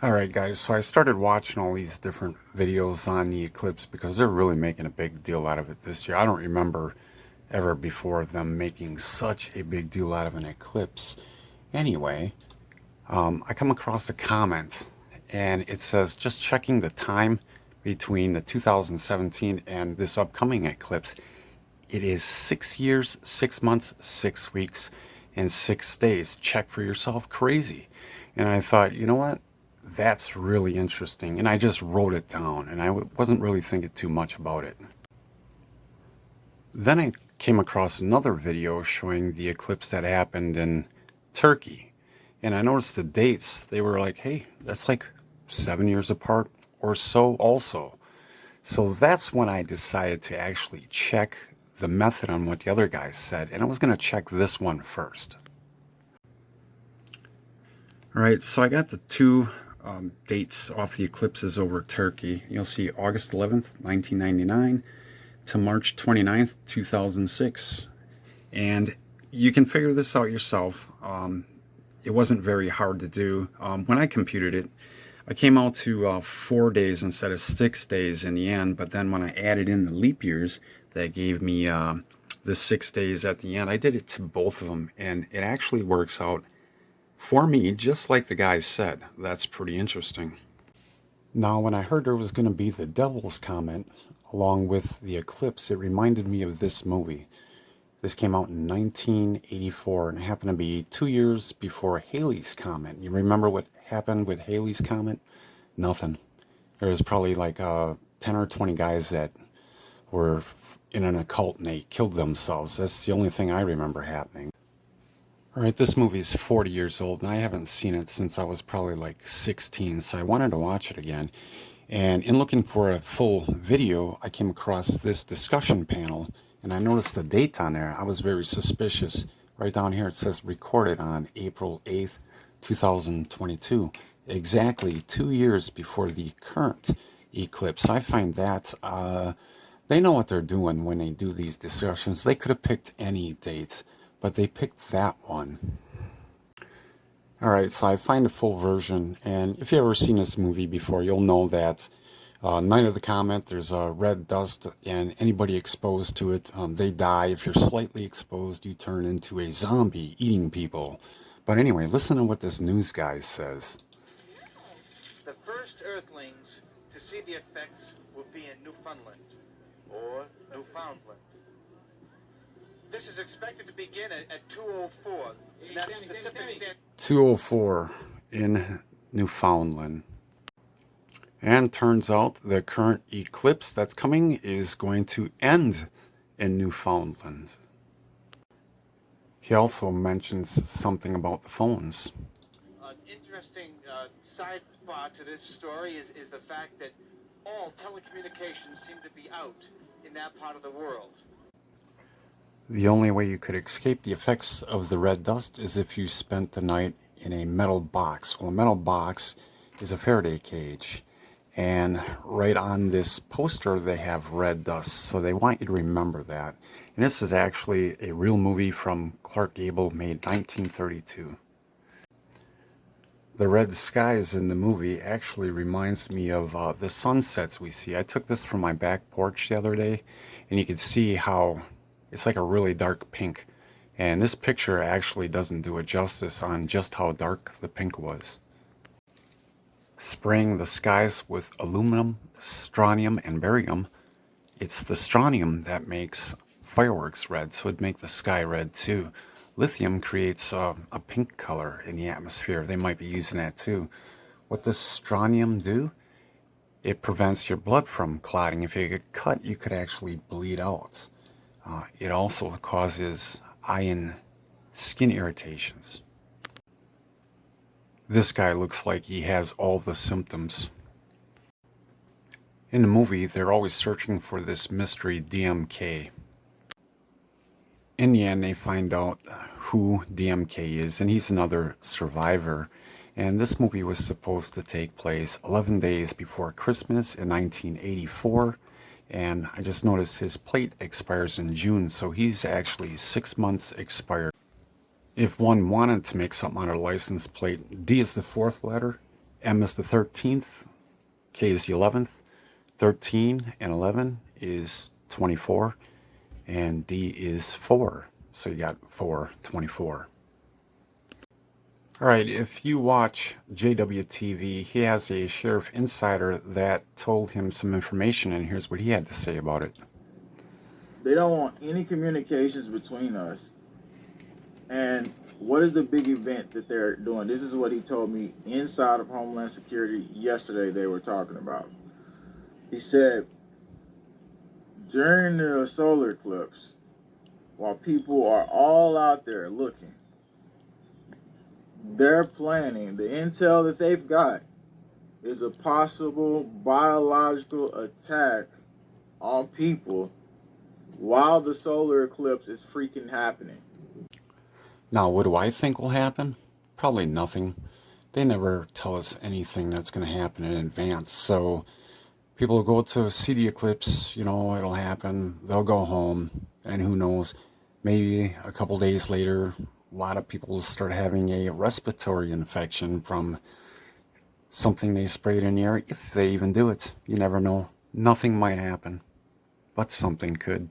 Alright guys, so I started watching all these different videos on the eclipse because they're really making a big deal out of it this year. I don't remember ever before them making such a big deal out of an eclipse. Anyway, I come across a comment and it says just checking the time between the 2017 and this upcoming eclipse. It is 6 years, 6 months, 6 weeks, and 6 days. Check for yourself. Crazy. And I thought, you know what? That's really interesting. And I just wrote it down and I wasn't really thinking too much about it. Then I came across another video showing the eclipse that happened in Turkey. And I noticed the dates. They were like, hey, that's like 7 years apart or so also. So that's when I decided to actually check the method on what the other guys said. And I was going to check this one first. All right, so I got the two dates off the eclipses over Turkey. You'll see August 11th, 1999 to March 29th, 2006. And you can figure this out yourself. It wasn't very hard to do. When I computed it, I came out to 4 days instead of 6 days in the end. But then when I added in the leap years, that gave me the 6 days at the end. I did it to both of them, and it actually works out for me, just like the guys said. That's pretty interesting. Now, when I heard there was going to be the Devil's Comet along with the eclipse, it reminded me of this movie. This came out in 1984 and it happened to be 2 years before Halley's Comet. You remember what happened with Halley's Comet? Nothing. There was probably like 10 or 20 guys that were in an occult and they killed themselves. That's the only thing I remember happening. Alright, this movie's 40 years old and I haven't seen it since I was probably like 16, so I wanted to watch it again. And in looking for a full video, I came across this discussion panel and I noticed the date on there. I was very suspicious. Right down here it says recorded on April 8th, 2022. Exactly 2 years before the current eclipse. I find that they know what they're doing when they do these discussions. They could have picked any date, but they picked that one. Alright, so I find a full version, and if you've ever seen this movie before, you'll know that Night of the Comet, there's red dust, and anybody exposed to it, they die. If you're slightly exposed, you turn into a zombie eating people. But anyway, listen to what this news guy says. The first Earthlings to see the effects will be in Newfoundland, or Newfoundland. This is expected to begin at 2:04. That's Pacific Standard. 2:04 in Newfoundland. And turns out the current eclipse that's coming is going to end in Newfoundland. He also mentions something about the phones. An interesting sidebar to this story is the fact that all telecommunications seem to be out in that part of the world. The only way you could escape the effects of the red dust is if you spent the night in a metal box. Well, a metal box is a Faraday cage. And right on this poster, they have red dust. So they want you to remember that. And this is actually a real movie from Clark Gable, made 1932. The red skies in the movie actually reminds me of the sunsets we see. I took this from my back porch the other day, and you can see how it's like a really dark pink. And this picture actually doesn't do it justice on just how dark the pink was. Spraying the skies with aluminum, strontium, and barium. It's the strontium that makes fireworks red, so it'd make the sky red too. Lithium creates a pink color in the atmosphere. They might be using that too. What does strontium do? It prevents your blood from clotting. If you get cut, you could actually bleed out. It also causes eye and skin irritations. This guy looks like he has all the symptoms. In the movie, they're always searching for this mystery DMK. In the end, they find out who DMK is, and he's another survivor. And this movie was supposed to take place 11 days before Christmas in 1984. And I just noticed his plate expires in June, so he's actually 6 months expired. If one wanted to make something on a license plate, D is the fourth letter, M is the 13th, K is the 11th, 13 and 11 is 24, and D is 4. So you got 424. All right, if you watch JWTV, he has a sheriff insider that told him some information, and here's what he had to say about it. They don't want any communications between us. And what is the big event that they're doing? This is what he told me inside of Homeland Security yesterday they were talking about. He said, during the solar eclipse, while people are all out there looking, they're planning, the intel that they've got is a possible biological attack on people while the solar eclipse is freaking happening. Now, what do I think will happen? Probably nothing. They never tell us anything that's going to happen in advance. So people will go to see the eclipse, it'll happen. They'll go home, and who knows, maybe a couple days later, a lot of people will start having a respiratory infection from something they sprayed in the air, if they even do it. You never know. Nothing might happen, but something could.